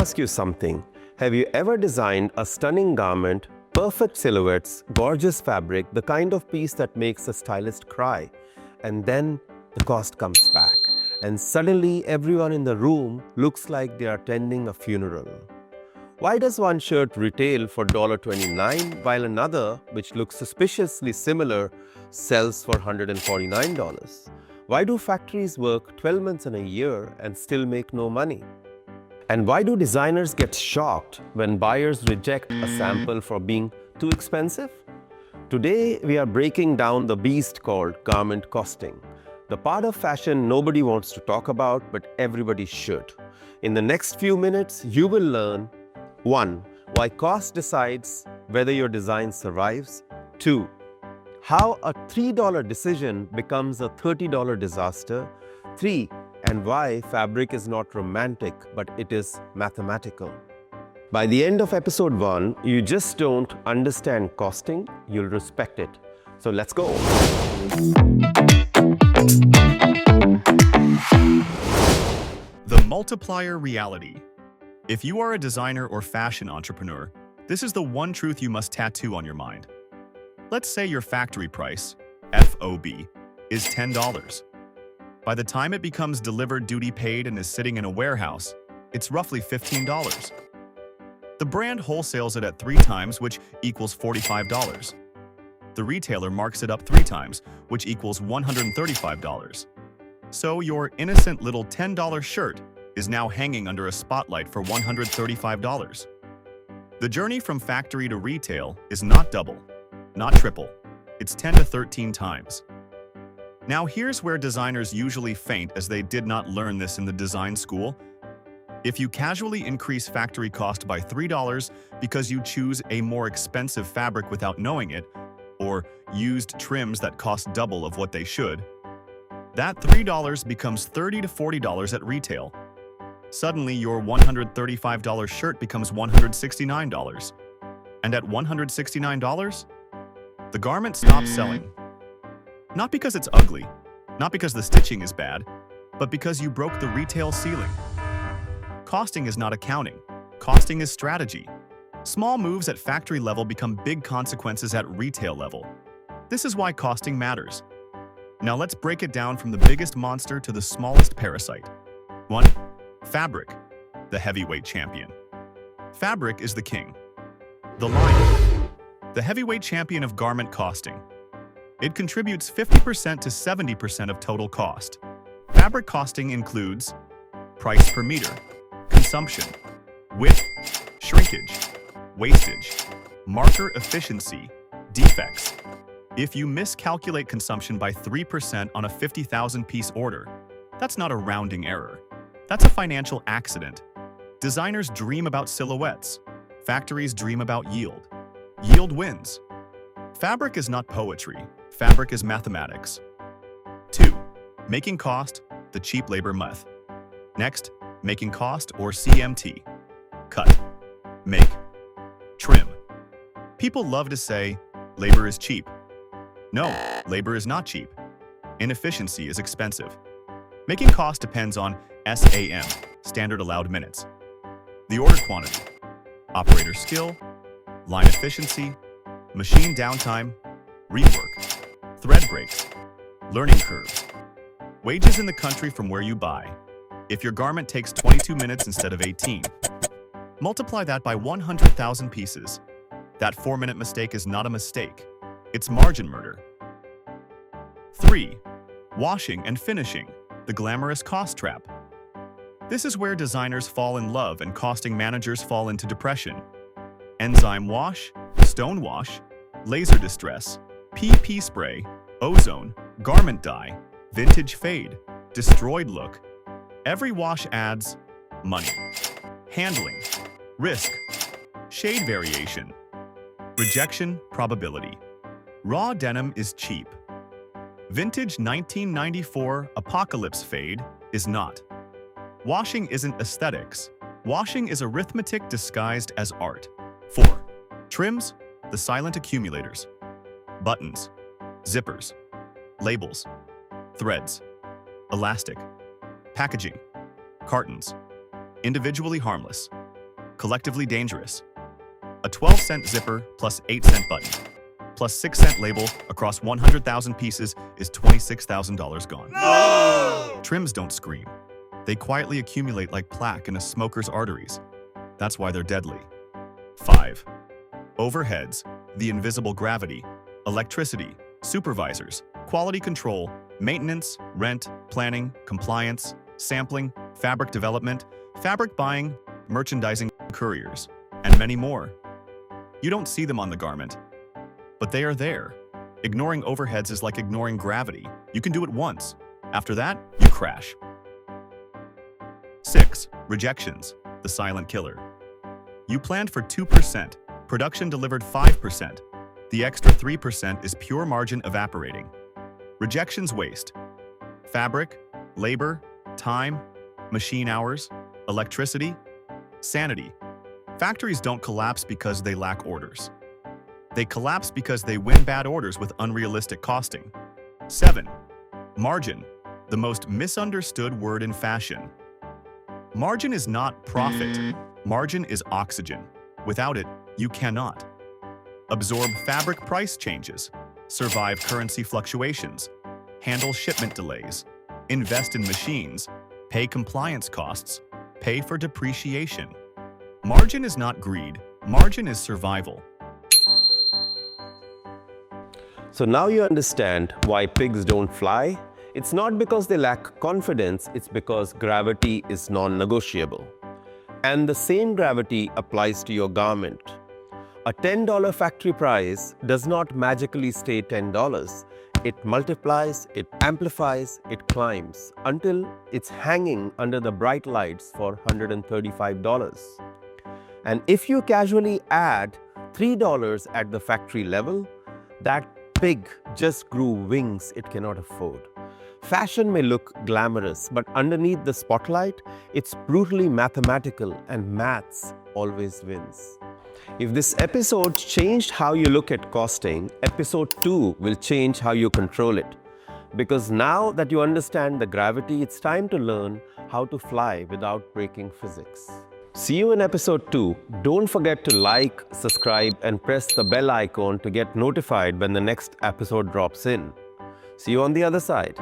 ask you something. Have you ever designed a stunning garment, perfect silhouettes, gorgeous fabric, the kind of piece that makes a stylist cry, and then the cost comes back, and suddenly everyone in the room looks like they are attending a funeral? Why does one shirt retail for $29 while another, which looks suspiciously similar, sells for $149? Why do factories work 12 months in a year and still make no money? And why do designers get shocked when buyers reject a sample for being too expensive? Today, we are breaking down the beast called garment costing, the part of fashion nobody wants to talk about, but everybody should. In the next few minutes, you will learn 1. Why cost decides whether your design survives. 2. How a $3 decision becomes a $30 disaster. 3. And why fabric is not romantic, but it is mathematical. By the end of episode 1, you just don't understand costing, you'll respect it. So let's go. The multiplier reality. If you are a designer or fashion entrepreneur, this is the one truth you must tattoo on your mind. Let's say your factory price, FOB, is $10. By the time it becomes delivered duty paid and is sitting in a warehouse, it's roughly $15. The brand wholesales it at 3 times, which equals $45. The retailer marks it up 3 times, which equals $135. So your innocent little $10 shirt is now hanging under a spotlight for $135. The journey from factory to retail is not double, not triple. It's 10 to 13 times. Now here's where designers usually faint, as they did not learn this in the design school. If you casually increase factory cost by $3 because you choose a more expensive fabric without knowing it, or used trims that cost double of what they should, that $3 becomes $30 to $40 at retail. Suddenly your $135 shirt becomes $169. And at $169, the garment stops selling. Not because it's ugly, not because the stitching is bad, but because you broke the retail ceiling. Costing is not accounting. Costing is strategy. Small moves at factory level become big consequences at retail level. This is why costing matters. Now let's break it down from the biggest monster to the smallest parasite. 1. Fabric, the heavyweight champion. Fabric is the king, the lion, the heavyweight champion of garment costing. It contributes 50% to 70% of total cost. Fabric costing includes price per meter, consumption, width, shrinkage, wastage, marker efficiency, defects. If you miscalculate consumption by 3% on a 50,000-piece order, that's not a rounding error. That's a financial accident. Designers dream about silhouettes. Factories dream about yield. Yield wins. Fabric is not poetry. Fabric is mathematics. 2. Making cost, the cheap labor myth. Next, making cost, or CMT. Cut, make, trim. People love to say, labor is cheap. No, labor is not cheap. Inefficiency is expensive. Making cost depends on SAM, standard allowed minutes, the order quantity, operator skill, line efficiency, machine downtime, rework, thread breaks, learning curves, wages in the country from where you buy. If your garment takes 22 minutes instead of 18, multiply that by 100,000 pieces. That 4-minute mistake is not a mistake. It's margin murder. 3. Washing and finishing, the glamorous cost trap. This is where designers fall in love and costing managers fall into depression. Enzyme wash, stone wash, laser distress, PP spray, ozone, garment dye, vintage fade, destroyed look. Every wash adds money, handling, risk, shade variation, rejection probability. Raw denim is cheap. Vintage 1994 apocalypse fade is not. Washing isn't aesthetics. Washing is arithmetic disguised as art. 4. Trims, the silent accumulators. Buttons, zippers, labels, threads, elastic, packaging, cartons, individually harmless. collectively dangerous. A 12-cent zipper plus 8-cent button, plus 6-cent label across 100,000 pieces is $26,000 gone. No! Trims don't scream. They quietly accumulate like plaque in a smoker's arteries. That's why they're deadly. 5. Overheads, the invisible gravity, electricity, supervisors, quality control, maintenance, rent, planning, compliance, sampling, fabric development, fabric buying, merchandising, couriers, and many more. You don't see them on the garment, but they are there. Ignoring overheads is like ignoring gravity. You can do it once. After that, you crash. 6. Rejections, the silent killer. You planned for 2%, production delivered 5%. The extra 3% is pure margin evaporating. Rejections waste. Fabric, labor, time, machine hours, electricity, sanity. Factories don't collapse because they lack orders. They collapse because they win bad orders with unrealistic costing. 7. Margin, the most misunderstood word in fashion. Margin is not profit. Margin is oxygen. Without it, you cannot absorb fabric price changes, survive currency fluctuations, handle shipment delays, invest in machines, pay compliance costs, pay for depreciation. Margin is not greed. Margin is survival. So now you understand why pigs don't fly? It's not because they lack confidence, it's because gravity is non-negotiable. And the same gravity applies to your garment. A $10 factory price does not magically stay $10. It multiplies, it amplifies, it climbs until it's hanging under the bright lights for $135. And if you casually add $3 at the factory level, that pig just grew wings it cannot afford. Fashion may look glamorous, but underneath the spotlight, it's brutally mathematical, and maths always wins. If this episode changed how you look at costing, episode 2 will change how you control it. Because now that you understand the gravity, it's time to learn how to fly without breaking physics. See you in episode 2. Don't forget to like, subscribe, and press the bell icon to get notified when the next episode drops in. See you on the other side.